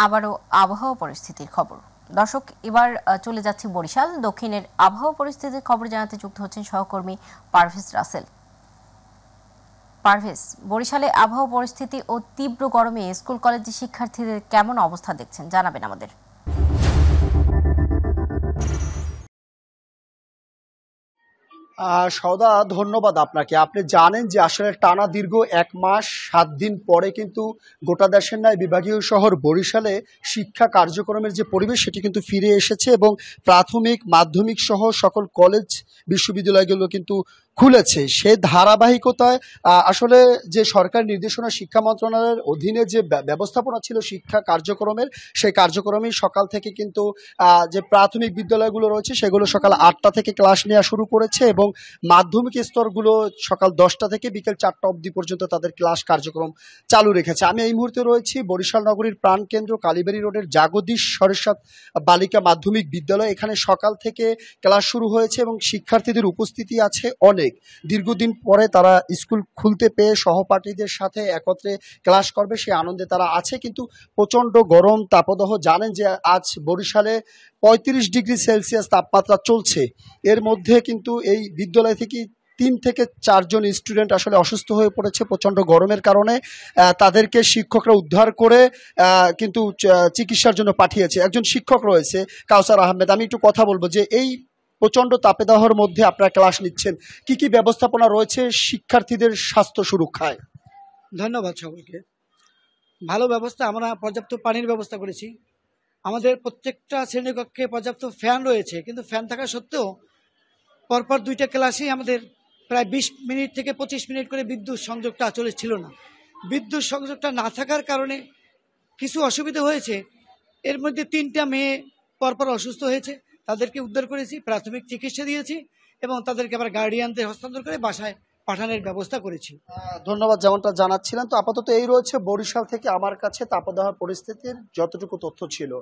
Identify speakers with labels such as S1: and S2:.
S1: আবারও আবহাওয়া পরিস্থিতির খবর। দর্শক, এবার চলে যাচ্ছি বরিশাল। দক্ষিণের আবহাওয়া পরিস্থিতির খবর জানাতে যুক্ত হচ্ছেন সহকর্মী পারভেজ রাসেল। পারভেজ, বরিশালে আবহাওয়া পরিস্থিতি ও তীব্র গরমে স্কুল কলেজের শিক্ষার্থীদের কেমন অবস্থা দেখছেন জানাবেন আমাদের।
S2: সদা ধন্যবাদ আপনাকে। আপনি জানেন যে আসলে টানা দীর্ঘ 1 মাস 7 দিন পরে কিন্তু গোটা দেশের ন্যায় বিভাগীয় শহর বরিশালে শিক্ষা কার্যক্রমের যে পরিবেশ সেটি কিন্তু ফিরে এসেছে এবং প্রাথমিক মাধ্যমিক সহ সকল কলেজ বিশ্ববিদ্যালয়গুলো কিন্তু খুলেছে। সে ধারাবাহিকতায় আসলে যে সরকার নির্দেশনা শিক্ষা মন্ত্রণালয়ের অধীনে যে ব্যবস্থাপনা ছিল শিক্ষা কার্যক্রমের, সেই কার্যক্রমেই সকাল থেকে কিন্তু যে প্রাথমিক বিদ্যালয়গুলো রয়েছে সেগুলো সকাল 8টা থেকে ক্লাস নেওয়া শুরু করেছে এবং মাধ্যমিক স্তরগুলো সকাল 10টা থেকে বিকেল 4টা অবধি পর্যন্ত তাদের ক্লাস কার্যক্রম চালু রেখেছে। আমি এই মুহূর্তে রয়েছি বরিশাল নগরীর প্রাণকেন্দ্র কালীবাড়ি রোডের জাগদীশ সরেসাত বালিকা মাধ্যমিক বিদ্যালয়। এখানে সকাল থেকে ক্লাস শুরু হয়েছে এবং শিক্ষার্থীদের উপস্থিতি আছে অনেক। দীর্ঘদিন পরে তারা স্কুল খুলতে পেয়ে সহপাঠীদের সাথে একত্রে ক্লাস করবে সেই আনন্দে তারা আছে। কিন্তু প্রচণ্ড গরম তাপদাহ, জানেন যে আজ বরিশালে 35 ডিগ্রি সেলসিয়াস তাপমাত্রা চলছে। এর মধ্যে কিন্তু এই বিদ্যালয় থেকে 3 থেকে 4 জন স্টুডেন্ট আসলে অসুস্থ হয়ে পড়েছে প্রচণ্ড গরমের কারণে। তাদেরকে শিক্ষকরা উদ্ধার করে কিন্তু চিকিৎসার জন্য পাঠিয়েছে। একজন শিক্ষক রয়েছে কাউসার আহমেদ, আমি একটু কথা বলবো যে এই প্রচণ্ড তাপদাহর মধ্যে আপনারা ক্লাস নিচ্ছেন, কি কি ব্যবস্থাপনা রয়েছে শিক্ষার্থীদের স্বাস্থ্য সুরক্ষায়?
S3: ধন্যবাদ সকলকে। ভালো ব্যবস্থা, আমরা পর্যাপ্ত পানির ব্যবস্থা করেছি। আমাদের প্রত্যেকটা শ্রেণীকক্ষে পর্যাপ্ত ফ্যান রয়েছে, কিন্তু ফ্যান থাকা সত্ত্বেও পরপর 2টা ক্লাসেই আমাদের প্রায় 20 মিনিট থেকে 25 মিনিট করে বিদ্যুৎ সংযোগটা ছিল না। বিদ্যুৎ সংযোগটা না থাকার কারণে কিছু অসুবিধা হয়েছে। এর মধ্যে 3টা মেয়ে পরপর অসুস্থ হয়েছে, তাদেরকে উদ্ধার করেছি, প্রাথমিক চিকিৎসা দিয়েছি এবং তাদেরকে আবার গার্ডিয়ানদের হস্তান্তর করে বাসায় পাঠানোর ব্যবস্থা করেছি।
S2: ধন্যবাদ। যেমনটা জানাচ্ছিলেন, তো আপাতত এই রয়েছে বরিশাল থেকে আমার কাছে তাপদাহ পরিস্থিতির যতটুকু তথ্য ছিল।